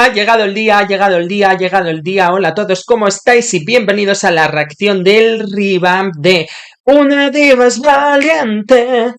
Ha llegado el día, ha llegado el día, ha llegado el día. Hola a todos, ¿cómo estáis? Y bienvenidos a la reacción del revamp de Una diva es valiente,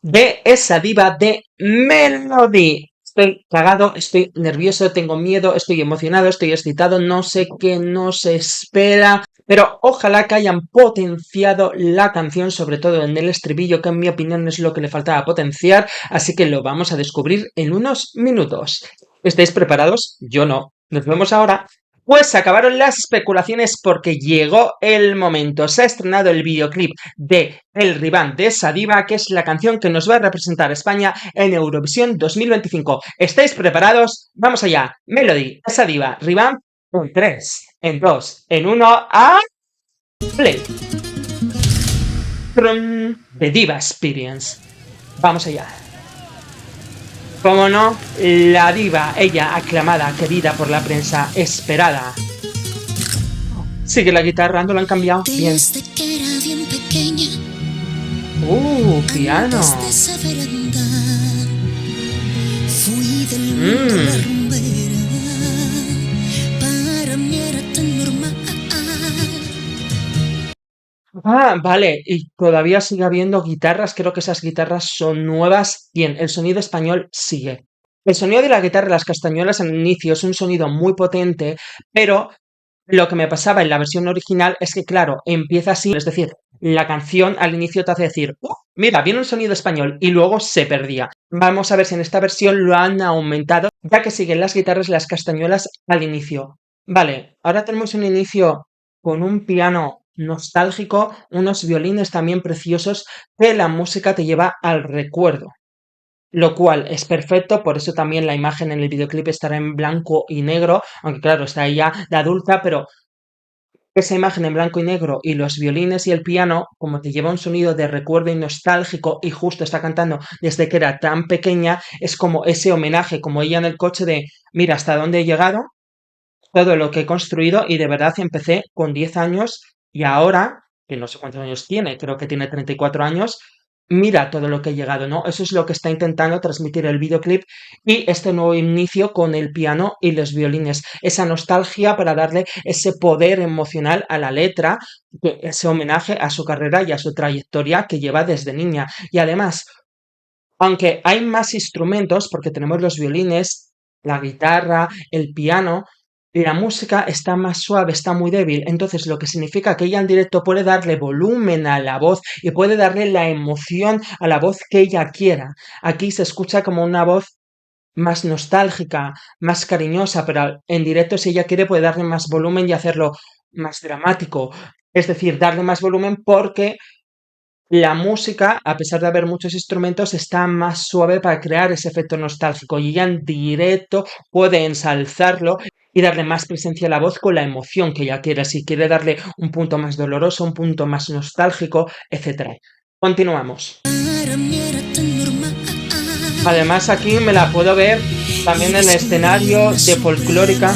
de esa diva de Melody. Estoy cagado, estoy nervioso, tengo miedo, estoy emocionado, estoy excitado, no sé qué nos espera. Pero ojalá que hayan potenciado la canción, sobre todo en el estribillo, que en mi opinión es lo que le faltaba potenciar, así que lo vamos a descubrir en unos minutos. ¿Estáis preparados? Yo no. Nos vemos ahora. Pues se acabaron las especulaciones porque llegó el momento. Se ha estrenado el videoclip de El Revamp de esa diva, que es la canción que nos va a representar a España en Eurovisión 2025. ¿Estáis preparados? Vamos allá. Melody, esa diva, Revamp, en 3, en 2, en 1, ¡a play! The Diva Experience. Vamos allá. Como no, la diva, ella aclamada, querida por la prensa, esperada. Sigue la guitarra, no la han cambiado. Bien. Desde que era bien pequeña, Piano. antes de saber andar, fui del mundo la rumbera. Para mí era tan normal. Vale, y todavía sigue habiendo guitarras, creo que esas guitarras son nuevas. Bien, el sonido español sigue. El sonido de la guitarra, las castañuelas al inicio es un sonido muy potente, pero lo que me pasaba en la versión original es que, claro, empieza así, es decir, la canción al inicio te hace decir, mira, viene un sonido español y luego se perdía. Vamos a ver si en esta versión lo han aumentado, ya que siguen las guitarras y las castañuelas al inicio. Vale, ahora tenemos un inicio con un piano nostálgico, unos violines también preciosos, que la música te lleva al recuerdo. Lo cual es perfecto, por eso también la imagen en el videoclip estará en blanco y negro, aunque claro, está ya de adulta, pero esa imagen en blanco y negro y los violines y el piano, como te lleva un sonido de recuerdo y nostálgico y justo está cantando desde que era tan pequeña, es como ese homenaje, como ella en el coche de, mira hasta dónde he llegado, todo lo que he construido y de verdad empecé con 10 años y ahora, que no sé cuántos años tiene, creo que tiene 34 años, mira todo lo que he llegado, ¿no? Eso es lo que está intentando transmitir el videoclip y este nuevo inicio con el piano y los violines, esa nostalgia para darle ese poder emocional a la letra, ese homenaje a su carrera y a su trayectoria que lleva desde niña. Y además, aunque hay más instrumentos, porque tenemos los violines, la guitarra, el piano, la música está más suave, está muy débil. Entonces, lo que significa que ella en directo puede darle volumen a la voz y puede darle la emoción a la voz que ella quiera. Aquí se escucha como una voz más nostálgica, más cariñosa, pero en directo si ella quiere puede darle más volumen y hacerlo más dramático. Es decir, darle más volumen porque la música, a pesar de haber muchos instrumentos, está más suave para crear ese efecto nostálgico y ella en directo puede ensalzarlo y darle más presencia a la voz con la emoción que ella quiera, si quiere darle un punto más doloroso, un punto más nostálgico, etc. Continuamos. Para mí era tan normal. Además aquí me la puedo ver también en el escenario de folclórica.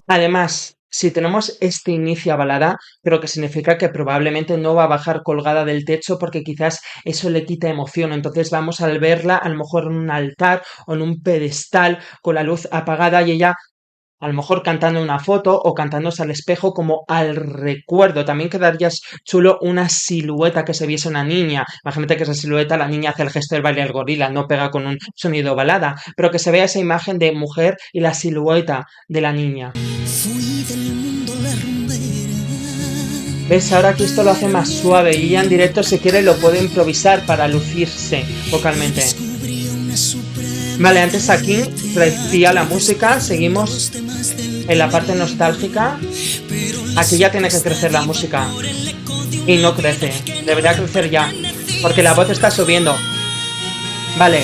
Además, si tenemos este inicio a balada, creo que significa que probablemente no va a bajar colgada del techo porque quizás eso le quita emoción. Entonces vamos a verla a lo mejor en un altar o en un pedestal con la luz apagada y ella a lo mejor cantando una foto o cantándose al espejo como al recuerdo. También quedaría chulo una silueta que se viese una niña. Imagínate que esa silueta, la niña hace el gesto del baile del gorila, no pega con un sonido balada, pero que se vea esa imagen de mujer y la silueta de la niña. Fui del mundo la rumbera. ¿Ves? Ahora que esto lo hace más suave y ella en directo si quiere lo puede improvisar para lucirse vocalmente. Descubrí una suprema. Vale, antes aquí crecía la música, seguimos en la parte nostálgica. Aquí ya tiene que crecer la música y no crece, debería crecer ya, porque la voz está subiendo. Vale.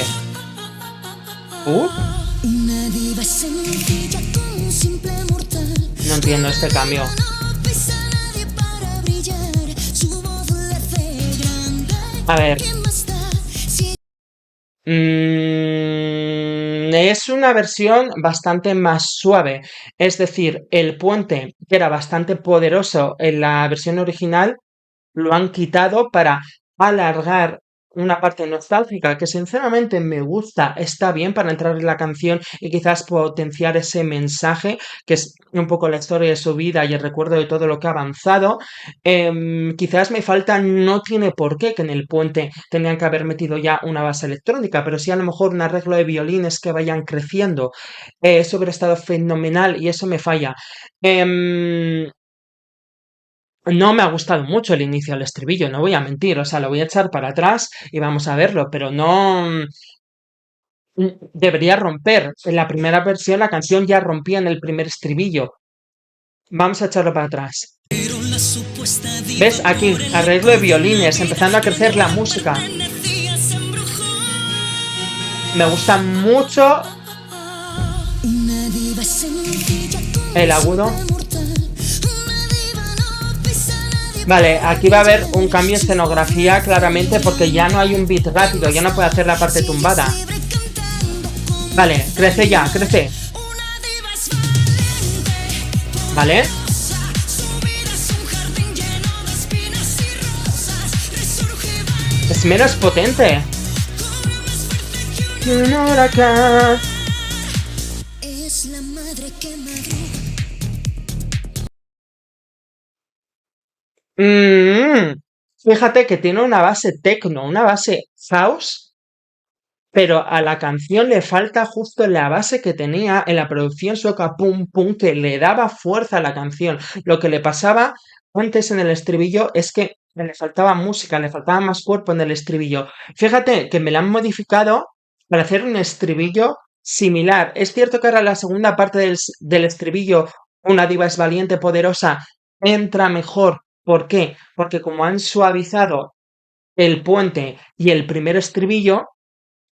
Una diva sencilla como un simple mortal. No entiendo este cambio. No pisa nadie para brillar. Su voz le hace grande. A ver. ¿Quién más da? Si Es una versión bastante más suave. Es decir, el puente, que era bastante poderoso en la versión original, lo han quitado para alargar una parte nostálgica que sinceramente me gusta, está bien para entrar en la canción y quizás potenciar ese mensaje que es un poco la historia de su vida y el recuerdo de todo lo que ha avanzado. Quizás me falta, no tiene por qué que en el puente tenían que haber metido ya una base electrónica, pero sí a lo mejor un arreglo de violines que vayan creciendo. Eso hubiera estado fenomenal y eso me falla. Em, no me ha gustado mucho el inicio del estribillo, no voy a mentir, o sea, lo voy a echar para atrás y vamos a verlo, pero no debería romper. En la primera versión la canción ya rompía en el primer estribillo. Vamos a echarlo para atrás. ¿Ves? Aquí, arreglo de violines, empezando a crecer la música. Me gusta mucho el agudo. Vale, aquí va a haber un cambio de escenografía claramente porque ya no hay un beat rápido, ya no puede hacer la parte tumbada. Vale, crece ya, crece. Vale. Es menos potente. Un huracán. Es la madre que Fíjate que tiene una base techno, una base house, pero a la canción le falta justo la base que tenía en la producción sueca Pum Pum, que le daba fuerza a la canción. Lo que le pasaba antes en el estribillo es que le faltaba música, le faltaba más cuerpo en el estribillo. Fíjate que me la han modificado para hacer un estribillo similar. Es cierto que ahora la segunda parte del estribillo, una diva es valiente, poderosa, entra mejor. ¿Por qué? Porque como han suavizado el puente y el primer estribillo,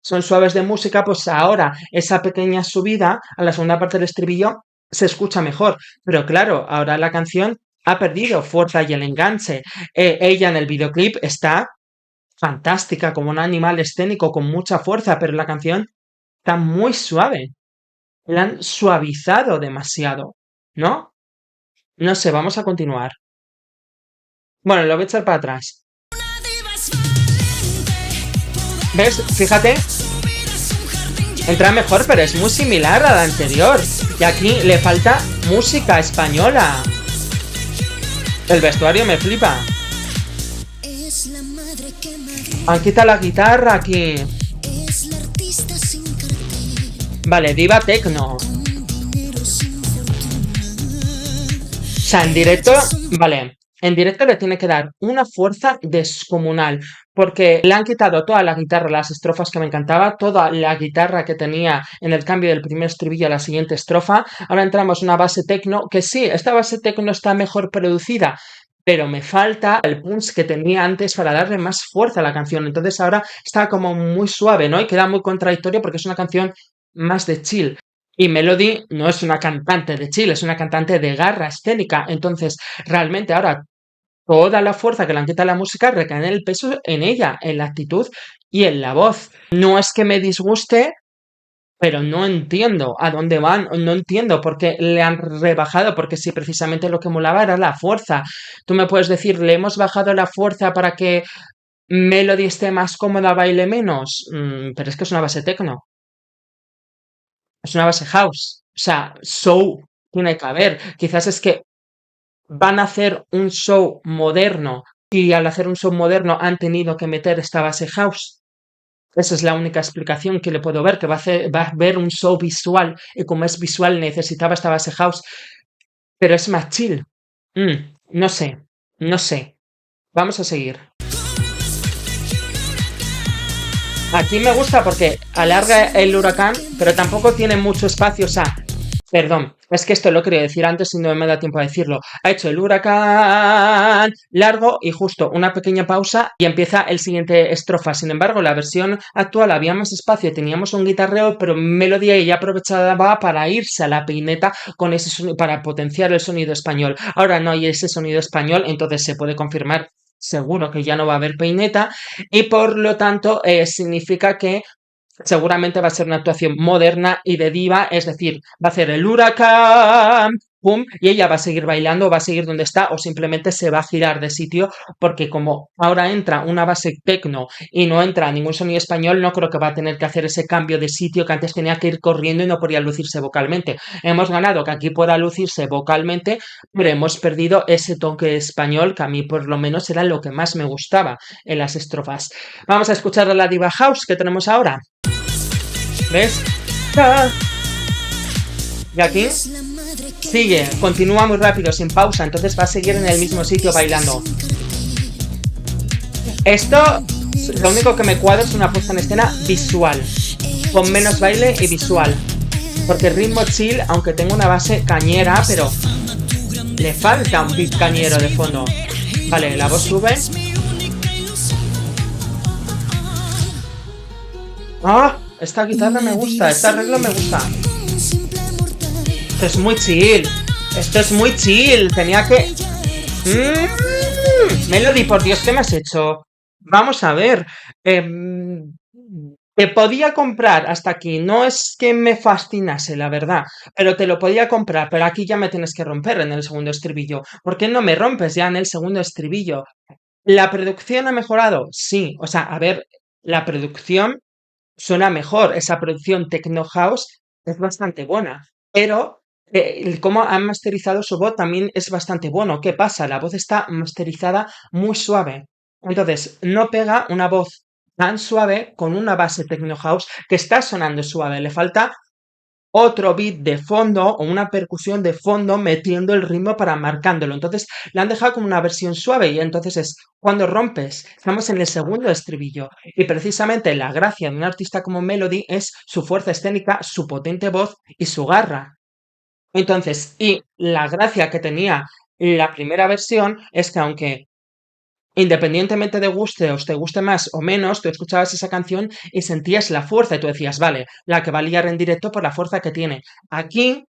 son suaves de música, pues ahora esa pequeña subida a la segunda parte del estribillo se escucha mejor. Pero claro, ahora la canción ha perdido fuerza y el enganche. Ella en el videoclip está fantástica, como un animal escénico con mucha fuerza, pero la canción está muy suave. La han suavizado demasiado, ¿no? No sé, vamos a continuar. Bueno, lo voy a echar para atrás. ¿Ves? Fíjate, entra mejor, pero es muy similar a la anterior. Y aquí le falta música española. El vestuario me flipa. Han quitado la guitarra aquí. Vale, diva tecno. O sea, en directo, vale. En directo le tiene que dar una fuerza descomunal, porque le han quitado toda la guitarra, las estrofas que me encantaba, toda la guitarra que tenía en el cambio del primer estribillo a la siguiente estrofa. Ahora entramos en una base tecno, que sí, esta base tecno está mejor producida, pero me falta el punch que tenía antes para darle más fuerza a la canción. Entonces ahora está como muy suave, ¿no? Y queda muy contradictorio porque es una canción más de chill. Y Melody no es una cantante de chill, es una cantante de garra escénica. Entonces, realmente ahora toda la fuerza que le han quitado a la música recae en el peso en ella, en la actitud y en la voz. No es que me disguste, pero no entiendo a dónde van, no entiendo por qué le han rebajado, porque si precisamente lo que molaba era la fuerza. Tú me puedes decir, le hemos bajado la fuerza para que Melody esté más cómoda, baile menos. Pero es que es una base techno, es una base house. O sea, show tiene que haber. Quizás es que van a hacer un show moderno y al hacer un show moderno han tenido que meter esta base house. Esa es la única explicación que le puedo ver, que va a ver un show visual y como es visual necesitaba esta base house, pero es más chill. No sé, no sé. Vamos a seguir. Aquí me gusta porque alarga el huracán, pero tampoco tiene mucho espacio, o sea, perdón, es que esto lo quería decir antes y no me da tiempo a decirlo. Ha hecho el huracán largo y justo una pequeña pausa y empieza el siguiente estrofa. Sin embargo, la versión actual había más espacio, teníamos un guitarreo, pero melodía ella aprovechaba para irse a la peineta con ese sonido, para potenciar el sonido español. Ahora no hay ese sonido español, entonces se puede confirmar seguro que ya no va a haber peineta y por lo tanto significa que seguramente va a ser una actuación moderna y de diva, es decir, va a hacer el huracán pum, y ella va a seguir bailando, va a seguir donde está o simplemente se va a girar de sitio porque como ahora entra una base tecno y no entra ningún sonido español, no creo que va a tener que hacer ese cambio de sitio que antes tenía que ir corriendo y no podía lucirse vocalmente. Hemos ganado que aquí pueda lucirse vocalmente, pero hemos perdido ese toque español que a mí por lo menos era lo que más me gustaba en las estrofas. Vamos a escuchar a la Diva House que tenemos ahora. ¿Ves? Ah. Y aquí sigue, continúa muy rápido, sin pausa, entonces va a seguir en el mismo sitio bailando. Esto, lo único que me cuadra es una puesta en escena visual, con menos baile y visual. Porque el ritmo chill, aunque tenga una base cañera, pero le falta un beat cañero de fondo. Vale, la voz sube. ¡Ah! Esta guitarra me gusta, este arreglo me gusta. Esto es muy chill. Esto es muy chill. Tenía que... Melody, por Dios, ¿qué me has hecho? Vamos a ver. Te podía comprar hasta aquí. No es que me fascinase, la verdad. Pero te lo podía comprar. Pero aquí ya me tienes que romper en el segundo estribillo. ¿Por qué no me rompes ya en el segundo estribillo? ¿La producción ha mejorado? Sí. O sea, a ver, la producción suena mejor. Esa producción Techno House es bastante buena. Pero el cómo han masterizado su voz también es bastante bueno. ¿Qué pasa? La voz está masterizada muy suave. Entonces, no pega una voz tan suave con una base Techno House que está sonando suave. Le falta otro beat de fondo o una percusión de fondo metiendo el ritmo para marcándolo. Entonces la han dejado como una versión suave y entonces es cuando rompes. Estamos en el segundo estribillo y precisamente la gracia de un artista como Melody es su fuerza escénica, su potente voz y su garra. Entonces, y la gracia que tenía la primera versión es que aunque independientemente de guste o te guste más o menos, tú escuchabas esa canción y sentías la fuerza y tú decías, vale, la que va a liar en directo por la fuerza que tiene. Aquí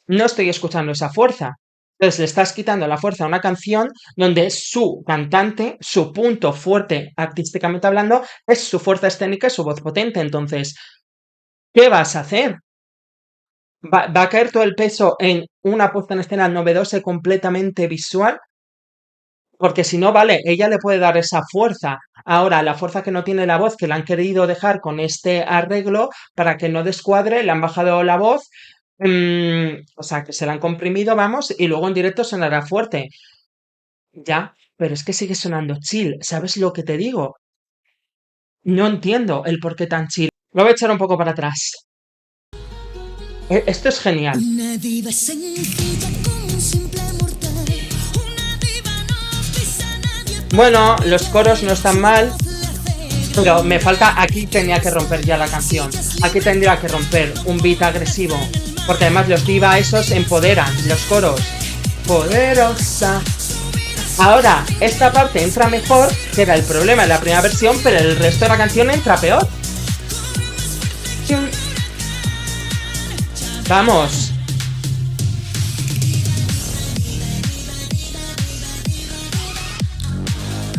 no estoy escuchando esa fuerza. Entonces le estás quitando la fuerza a una canción donde su cantante, su punto fuerte artísticamente hablando, es su fuerza escénica y su voz potente. Entonces, ¿qué vas a hacer? ¿Va a caer todo el peso en una puesta en escena novedosa y completamente visual? Porque si no, vale, ella le puede dar esa fuerza. Ahora, la fuerza que no tiene la voz, que la han querido dejar con este arreglo para que no descuadre, le han bajado la voz, o sea, que se la han comprimido, vamos, y luego en directo sonará fuerte. Ya, pero es que sigue sonando chill. ¿Sabes lo que te digo? No entiendo el por qué tan chill. Lo voy a echar un poco para atrás. Esto es genial. Una diva sencilla como un simple mortal. Una diva no pisa a nadie. Bueno, los coros no están mal, pero me falta, aquí tenía que romper ya la canción. Aquí tendría que romper un beat agresivo. Porque además los diva esos empoderan, los coros. Poderosa. Ahora, esta parte entra mejor, que era el problema en la primera versión, pero el resto de la canción entra peor. Vamos.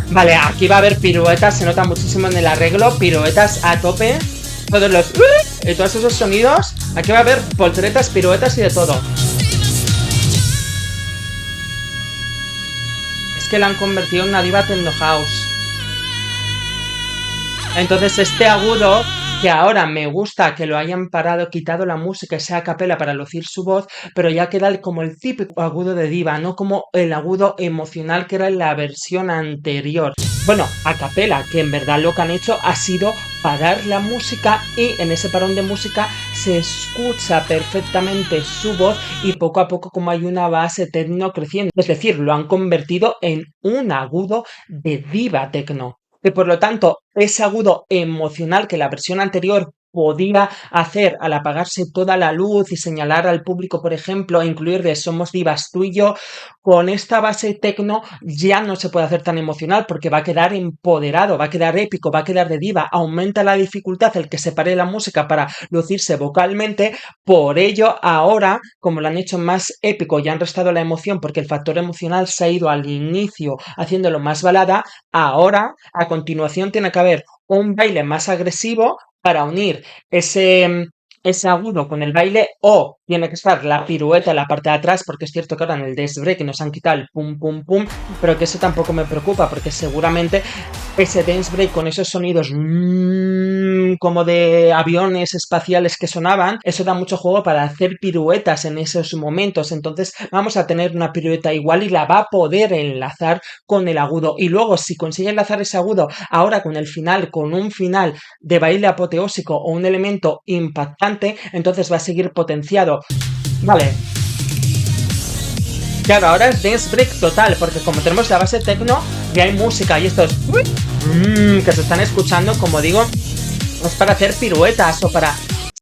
Vale, aquí va a haber piruetas, se nota muchísimo en el arreglo, piruetas a tope. Todos los... y todos esos sonidos. Aquí va a haber polteretas, piruetas y de todo. Es que la han convertido en una diva techno house. Entonces este agudo, que ahora me gusta que lo hayan parado, quitado la música y sea a capela para lucir su voz, pero ya queda como el típico agudo de diva, no como el agudo emocional que era en la versión anterior. Bueno, a capela, que en verdad lo que han hecho ha sido parar la música y en ese parón de música se escucha perfectamente su voz y poco a poco como hay una base tecno creciendo. Es decir, lo han convertido en un agudo de diva tecno. Que por lo tanto, ese agudo emocional que la versión anterior podía hacer al apagarse toda la luz y señalar al público, por ejemplo, e incluir de Somos divas tú y yo, con esta base tecno ya no se puede hacer tan emocional porque va a quedar empoderado, va a quedar épico, va a quedar de diva, aumenta la dificultad el que separe la música para lucirse vocalmente, por ello ahora, como lo han hecho más épico y han restado la emoción porque el factor emocional se ha ido al inicio haciéndolo más balada, ahora a continuación tiene que haber un baile más agresivo para unir ese ese agudo con el baile o tiene que estar la pirueta en la parte de atrás, porque es cierto que ahora en el dance break nos han quitado el pum pum pum, pero que eso tampoco me preocupa porque seguramente ese dance break con esos sonidos como de aviones espaciales que sonaban, eso da mucho juego para hacer piruetas en esos momentos, entonces vamos a tener una pirueta igual y la va a poder enlazar con el agudo, y luego si consigue enlazar ese agudo ahora con el final, con un final de baile apoteósico o un elemento impactante, entonces va a seguir potenciado. Vale, claro, ahora es dance break total, porque como tenemos la base techno, ya hay música y estos que se están escuchando, como digo, es para hacer piruetas o para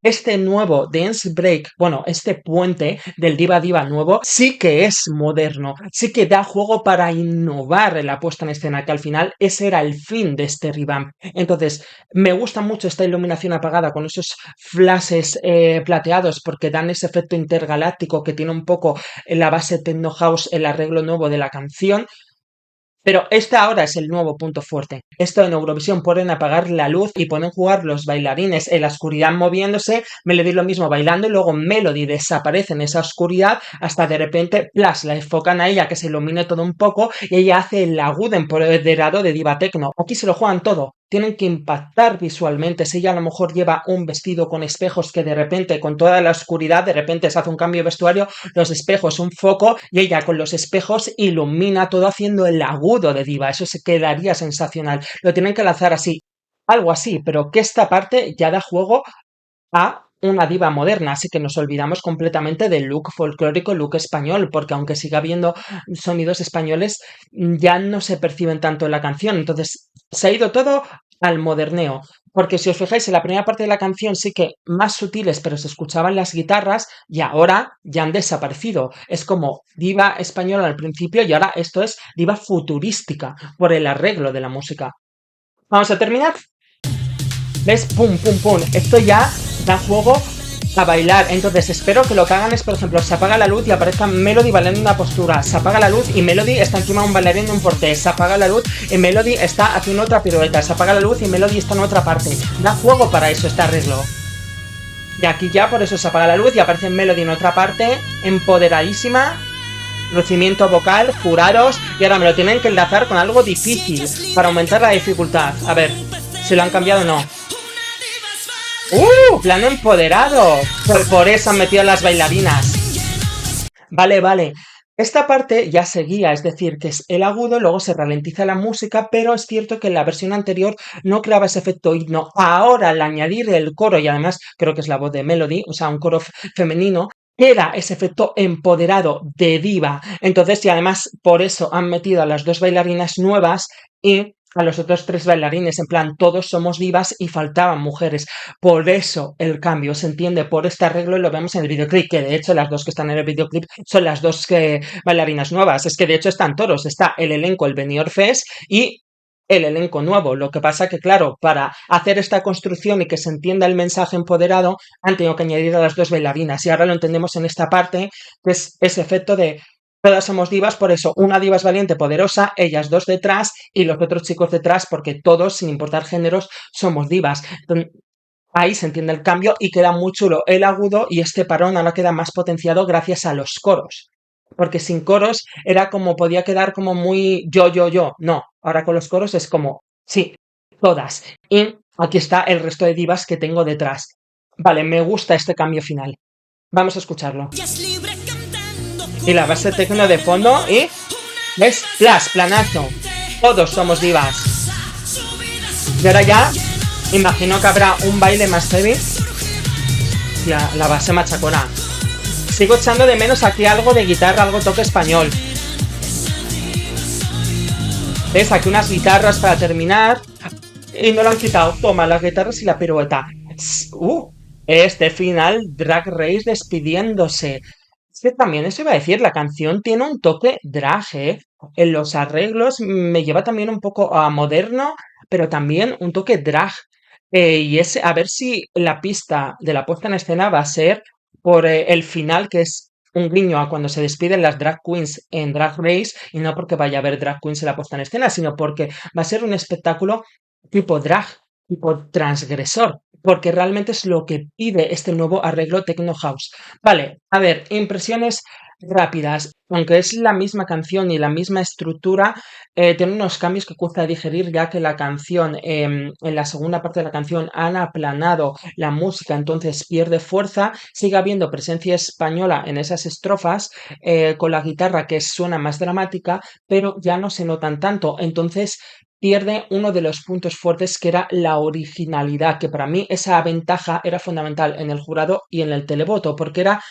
este nuevo dance break, bueno, este puente del Diva Diva nuevo sí que es moderno, sí que da juego para innovar en la puesta en escena, que al final ese era el fin de este revamp. Entonces, me gusta mucho esta iluminación apagada con esos flashes plateados porque dan ese efecto intergaláctico que tiene un poco en la base techno house, el arreglo nuevo de la canción. Pero este ahora es el nuevo punto fuerte. Esto en Eurovisión ponen apagar la luz y ponen jugar los bailarines en la oscuridad moviéndose, Melody lo mismo bailando y luego Melody desaparece en esa oscuridad hasta de repente, plas, la enfocan a ella que se ilumine todo un poco y ella hace el agudo empoderado de diva techno. Aquí se lo juegan todo. Tienen que impactar visualmente. Si ella a lo mejor lleva un vestido con espejos que de repente, con toda la oscuridad, de repente se hace un cambio de vestuario, los espejos, un foco, y ella con los espejos ilumina todo haciendo el agudo de diva. Eso se quedaría sensacional. Lo tienen que lanzar así, algo así, pero que esta parte ya da juego a una diva moderna, así que nos olvidamos completamente del look folclórico, look español, porque aunque siga habiendo sonidos españoles, ya no se perciben tanto en la canción. Entonces, se ha ido todo al moderneo. Porque si os fijáis, en la primera parte de la canción sí que más sutiles, pero se escuchaban las guitarras y ahora ya han desaparecido. Es como diva española al principio y ahora esto es diva futurística por el arreglo de la música. Vamos a terminar. ¿Ves? Pum, pum, pum. Esto ya da juego a bailar. Entonces espero que lo que hagan es, por ejemplo, se apaga la luz y aparezca Melody bailando en una postura. Se apaga la luz y Melody está encima de un bailarín en un porté. Se apaga la luz y Melody está haciendo otra pirueta. Se apaga la luz y Melody está en otra parte. Da juego para eso este arreglo. Y aquí ya por eso se apaga la luz y aparece Melody en otra parte, empoderadísima, lucimiento vocal, juraros, y ahora me lo tienen que enlazar con algo difícil para aumentar la dificultad. A ver, si lo han cambiado o no. ¡Plano empoderado! Por eso han metido a las bailarinas. Vale, vale. Esta parte ya seguía, es decir, que es el agudo, luego se ralentiza la música, pero es cierto que en la versión anterior no creaba ese efecto himno. Ahora, al añadir el coro, y además creo que es la voz de Melody, o sea, un coro femenino, queda ese efecto empoderado de diva. Entonces, y además por eso han metido a las dos bailarinas nuevas y a los otros tres bailarines, en plan, todos somos divas y faltaban mujeres. Por eso el cambio se entiende por este arreglo y lo vemos en el videoclip, que de hecho las dos que están en el videoclip son las dos bailarinas nuevas. Es que de hecho están todos, está el elenco, el Benidorm Fest y el elenco nuevo. Lo que pasa que, claro, para hacer esta construcción y que se entienda el mensaje empoderado, han tenido que añadir a las dos bailarinas. Y ahora lo entendemos en esta parte, que es ese efecto de todas somos divas, por eso una diva es valiente, poderosa, ellas dos detrás y los otros chicos detrás, porque todos, sin importar géneros, somos divas. Ahí se entiende el cambio y queda muy chulo el agudo y este parón ahora queda más potenciado gracias a los coros. Porque sin coros era como, podía quedar como muy yo. No, ahora con los coros es como, sí, todas. Y aquí está el resto de divas que tengo detrás. Vale, me gusta este cambio final. Vamos a escucharlo. Y la base tecno de fondo y... ¿Ves? Planazo. Todos somos divas. Y ahora ya, imagino que habrá un baile más heavy. Ya, la base machacona. Sigo echando de menos aquí algo de guitarra, algo toque español. ¿Ves? Aquí unas guitarras para terminar. Y no lo han quitado. Toma, las guitarras y la pirueta. Este final, Drag Race despidiéndose. Es que también eso iba a decir, la canción tiene un toque drag, ¿eh? En los arreglos me lleva también un poco a moderno, pero también un toque drag. Y es a ver si la pista de la puesta en escena va a ser por el final, que es un guiño a cuando se despiden las drag queens en Drag Race, y no porque vaya a haber drag queens en la puesta en escena, sino porque va a ser un espectáculo tipo drag. tipo transgresor, porque realmente es lo que pide este nuevo arreglo Techno House. Vale, a ver, impresiones rápidas. Aunque es la misma canción y la misma estructura, tiene unos cambios que cuesta digerir, ya que la canción, en la segunda parte de la canción, han aplanado la música, entonces pierde fuerza. Sigue habiendo presencia española en esas estrofas, con la guitarra que suena más dramática, pero ya no se notan tanto. Entonces pierde uno de los puntos fuertes que era la originalidad, que para mí esa ventaja era fundamental en el jurado y en el televoto, porque era,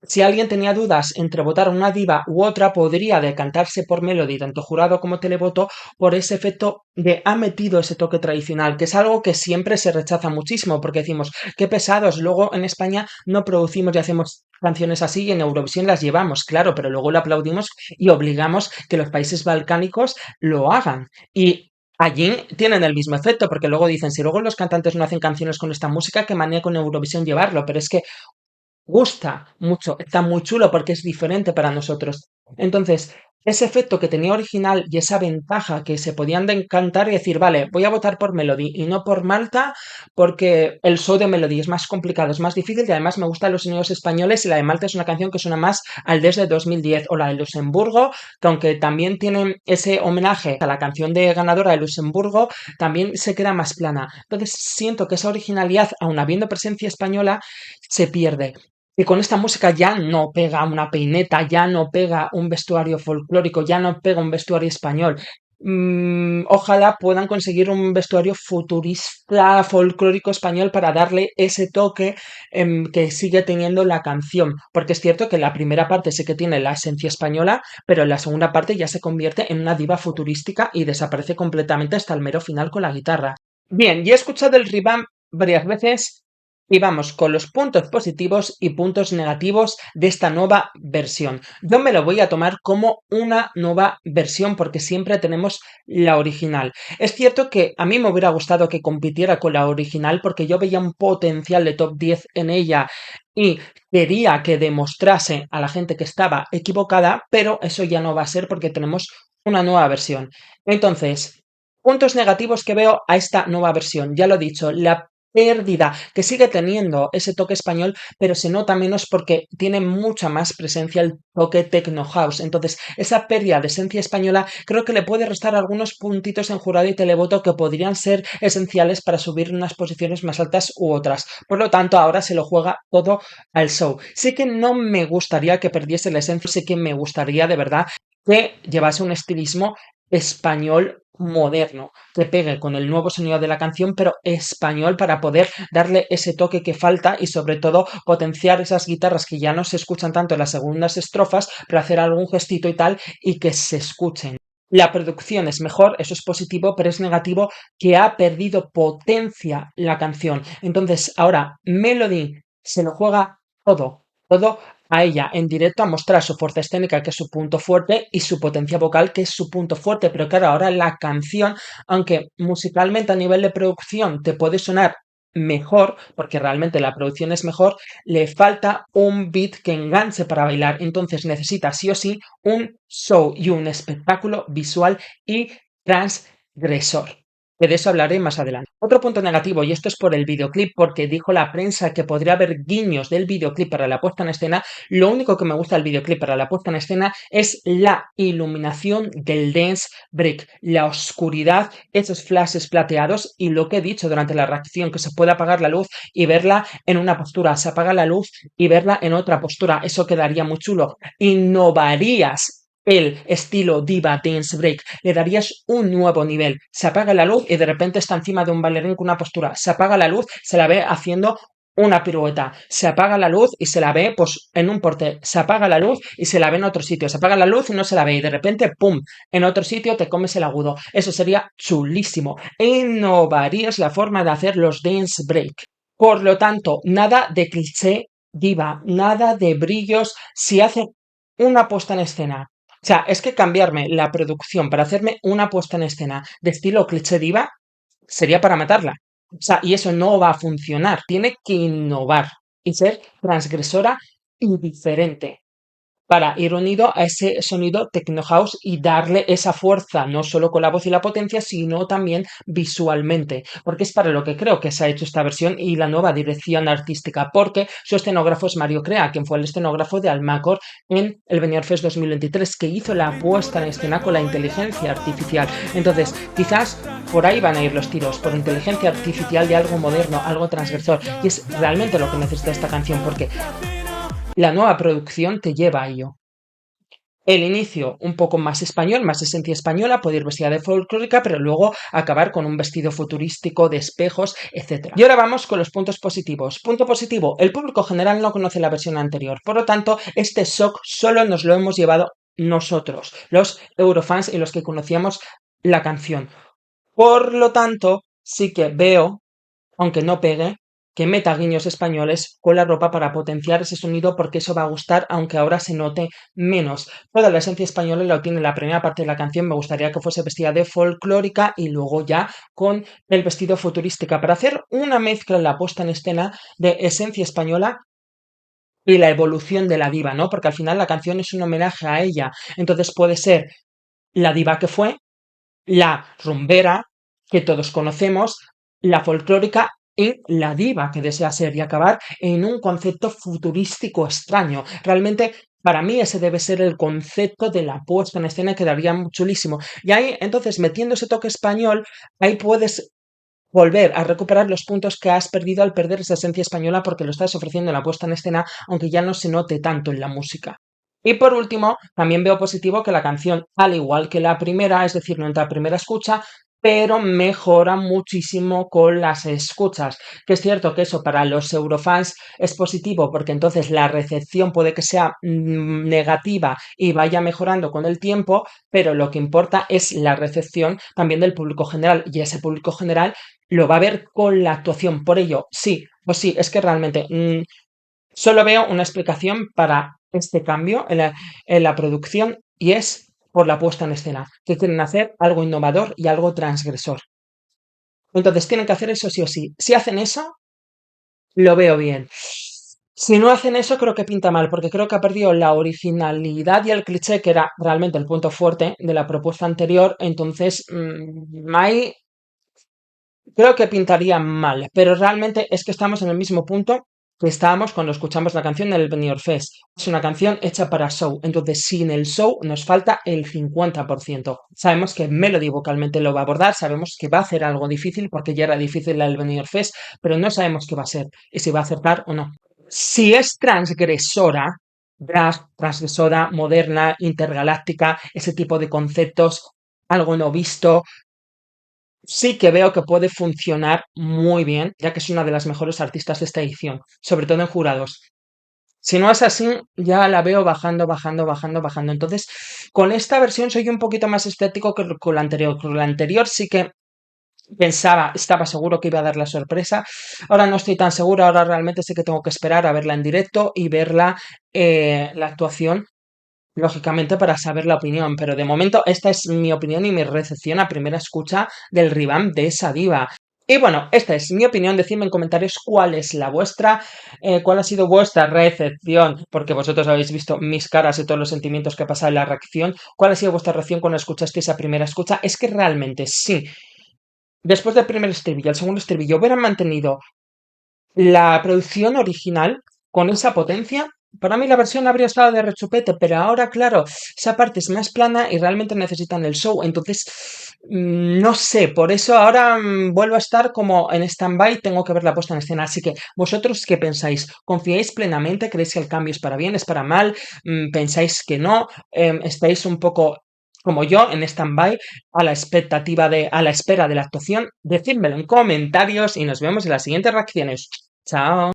si alguien tenía dudas entre votar a una diva u otra, podría decantarse por Melody, tanto jurado como televoto, por ese efecto de ha metido ese toque tradicional, que es algo que siempre se rechaza muchísimo, porque decimos, qué pesados, luego en España no producimos y hacemos canciones así y en Eurovisión las llevamos, claro, pero luego lo aplaudimos y obligamos que los países balcánicos lo hagan. Y allí tienen el mismo efecto, porque luego dicen, si luego los cantantes no hacen canciones con esta música, qué manía con Eurovisión llevarlo, pero es que gusta mucho, está muy chulo porque es diferente para nosotros. Entonces, ese efecto que tenía original y esa ventaja que se podían decantar y decir, vale, voy a votar por Melody y no por Malta porque el show de Melody es más complicado, es más difícil y además me gustan los sonidos españoles y la de Malta es una canción que suena más al desde 2010 o la de Luxemburgo, que aunque también tienen ese homenaje a la canción de ganadora de Luxemburgo, también se queda más plana. Entonces, siento que esa originalidad, aun habiendo presencia española, se pierde. Y con esta música ya no pega una peineta, ya no pega un vestuario folclórico, ya no pega un vestuario español. Ojalá puedan conseguir un vestuario futurista, folclórico español para darle ese toque, que sigue teniendo la canción. Porque es cierto que la primera parte sí que tiene la esencia española, pero en la segunda parte ya se convierte en una diva futurística y desaparece completamente hasta el mero final con la guitarra. Bien, ya he escuchado el revamp varias veces y vamos con los puntos positivos y puntos negativos de esta nueva versión. Yo me lo voy a tomar como una nueva versión porque siempre tenemos la original. Es cierto que a mí me hubiera gustado que compitiera con la original porque yo veía un potencial de top 10 en ella y quería que demostrase a la gente que estaba equivocada, pero eso ya no va a ser porque tenemos una nueva versión. Entonces, puntos negativos que veo a esta nueva versión. Ya lo he dicho, la pérdida que sigue teniendo ese toque español, pero se nota menos porque tiene mucha más presencia el toque techno house. Entonces, esa pérdida de esencia española creo que le puede restar algunos puntitos en jurado y televoto que podrían ser esenciales para subir unas posiciones más altas u otras. Por lo tanto, ahora se lo juega todo al show. Sí que no me gustaría que perdiese la esencia, sí que me gustaría de verdad que llevase un estilismo español moderno, que pegue con el nuevo sonido de la canción, pero español para poder darle ese toque que falta y sobre todo potenciar esas guitarras que ya no se escuchan tanto en las segundas estrofas, pero hacer algún gestito y tal y que se escuchen. La producción es mejor, eso es positivo, pero es negativo que ha perdido potencia la canción. Entonces, ahora Melody se lo juega todo a ella en directo a mostrar su fuerza escénica, que es su punto fuerte, y su potencia vocal, que es su punto fuerte. Pero claro, ahora la canción, aunque musicalmente a nivel de producción te puede sonar mejor, porque realmente la producción es mejor, le falta un beat que enganche para bailar. Entonces necesita sí o sí un show y un espectáculo visual y transgresor. Que de eso hablaré más adelante. Otro punto negativo, y esto es por el videoclip, porque dijo la prensa que podría haber guiños del videoclip para la puesta en escena. Lo único que me gusta del videoclip para la puesta en escena es la iluminación del dance break, la oscuridad, esos flashes plateados y lo que he dicho durante la reacción, que se puede apagar la luz y verla en una postura, se apaga la luz y verla en otra postura. Eso quedaría muy chulo. Innovarías el estilo diva dance break, le darías un nuevo nivel. Se apaga la luz y de repente está encima de un bailarín con una postura. Se apaga la luz, se la ve haciendo una pirueta. Se apaga la luz y se la ve pues en un porte. Se apaga la luz y se la ve en otro sitio. Se apaga la luz y no se la ve. Y de repente, ¡pum! En otro sitio te comes el agudo. Eso sería chulísimo. E innovarías la forma de hacer los dance break. Por lo tanto, nada de cliché diva, nada de brillos. Si hace una puesta en escena, o sea, es que cambiarme la producción para hacerme una puesta en escena de estilo cliché diva sería para matarla. O sea, y eso no va a funcionar. Tiene que innovar y ser transgresora y diferente. para ir unido a ese sonido techno house y darle esa fuerza, no solo con la voz y la potencia, sino también visualmente, porque es para lo que creo que se ha hecho esta versión y la nueva dirección artística, porque su escenógrafo es Mario Crea, quien fue el escenógrafo de Almacor en el Benidorm Fest 2023, que hizo la puesta en escena con la inteligencia artificial. Entonces, quizás por ahí van a ir los tiros, por inteligencia artificial de algo moderno, algo transgresor, y es realmente lo que necesita esta canción, porque la nueva producción te lleva a ello. El inicio un poco más español, más esencia española, puede ir vestida de folclórica, pero luego acabar con un vestido futurístico de espejos, etc. Y ahora vamos con los puntos positivos. Punto positivo, el público general no conoce la versión anterior, por lo tanto, este shock solo nos lo hemos llevado nosotros, los eurofans y los que conocíamos la canción. Por lo tanto, sí que veo, aunque no pegue, que meta guiños españoles con la ropa para potenciar ese sonido porque eso va a gustar, aunque ahora se note menos. Toda la esencia española lo tiene la primera parte de la canción, me gustaría que fuese vestida de folclórica y luego ya con el vestido futurística para hacer una mezcla en la puesta en escena de esencia española y la evolución de la diva, ¿no? Porque al final la canción es un homenaje a ella, entonces puede ser la diva que fue, la rumbera que todos conocemos, la folclórica y la diva que desea ser y acabar en un concepto futurístico extraño. Realmente, para mí ese debe ser el concepto de la puesta en escena, quedaría muy chulísimo. Y ahí, entonces, metiendo ese toque español, ahí puedes volver a recuperar los puntos que has perdido al perder esa esencia española porque lo estás ofreciendo en la puesta en escena, aunque ya no se note tanto en la música. Y por último, también veo positivo que la canción, al igual que la primera, es decir, no entra a primera escucha, pero mejora muchísimo con las escuchas. Que es cierto que eso para los eurofans es positivo porque entonces la recepción puede que sea negativa y vaya mejorando con el tiempo, pero lo que importa es la recepción también del público general y ese público general lo va a ver con la actuación. Por ello, sí, pues sí, es que realmente solo veo una explicación para este cambio en la producción y es por la puesta en escena, que quieren hacer algo innovador y algo transgresor. Entonces tienen que hacer eso sí o sí. Si hacen eso, lo veo bien. Si no hacen eso, creo que pinta mal, porque creo que ha perdido la originalidad y el cliché, que era realmente el punto fuerte de la propuesta anterior. Entonces, ahí creo que pintaría mal, pero realmente es que estamos en el mismo punto que estábamos cuando escuchamos la canción del Benidorm Fest. Es una canción hecha para show, entonces sin el show nos falta el 50%. Sabemos que Melody vocalmente lo va a abordar, sabemos que va a hacer algo difícil porque ya era difícil el Benidorm Fest, pero no sabemos qué va a ser y si va a acertar o no. Si es transgresora, drag, transgresora, moderna, intergaláctica, ese tipo de conceptos, algo no visto, sí que veo que puede funcionar muy bien, ya que es una de las mejores artistas de esta edición, sobre todo en jurados. Si no es así, ya la veo bajando, bajando, bajando, bajando. Entonces, con esta versión soy un poquito más escéptico que con la anterior. Con la anterior sí que pensaba, estaba seguro que iba a dar la sorpresa. Ahora no estoy tan seguro, ahora realmente sí que tengo que esperar a verla en directo y verla la actuación lógicamente para saber la opinión, pero de momento esta es mi opinión y mi recepción a primera escucha del revamp de esa diva. Y bueno, esta es mi opinión, decidme en comentarios cuál es la vuestra, cuál ha sido vuestra recepción, porque vosotros habéis visto mis caras y todos los sentimientos que ha pasado en la reacción, cuál ha sido vuestra reacción cuando escuchasteis esa primera escucha. Es que realmente sí, después del primer estribillo, el segundo estribillo, hubieran mantenido la producción original con esa potencia, para mí la versión habría estado de rechupete, pero ahora, claro, esa parte es más plana y realmente necesitan el show. Entonces, no sé, por eso ahora vuelvo a estar como en stand-by, tengo que ver la puesta en escena. Así que, ¿vosotros qué pensáis? ¿Confiáis plenamente? ¿Creéis que el cambio es para bien, es para mal? ¿Pensáis que no? ¿Estáis un poco como yo en stand-by a la expectativa a la espera de la actuación? Decídmelo en comentarios y nos vemos en las siguientes reacciones. Chao.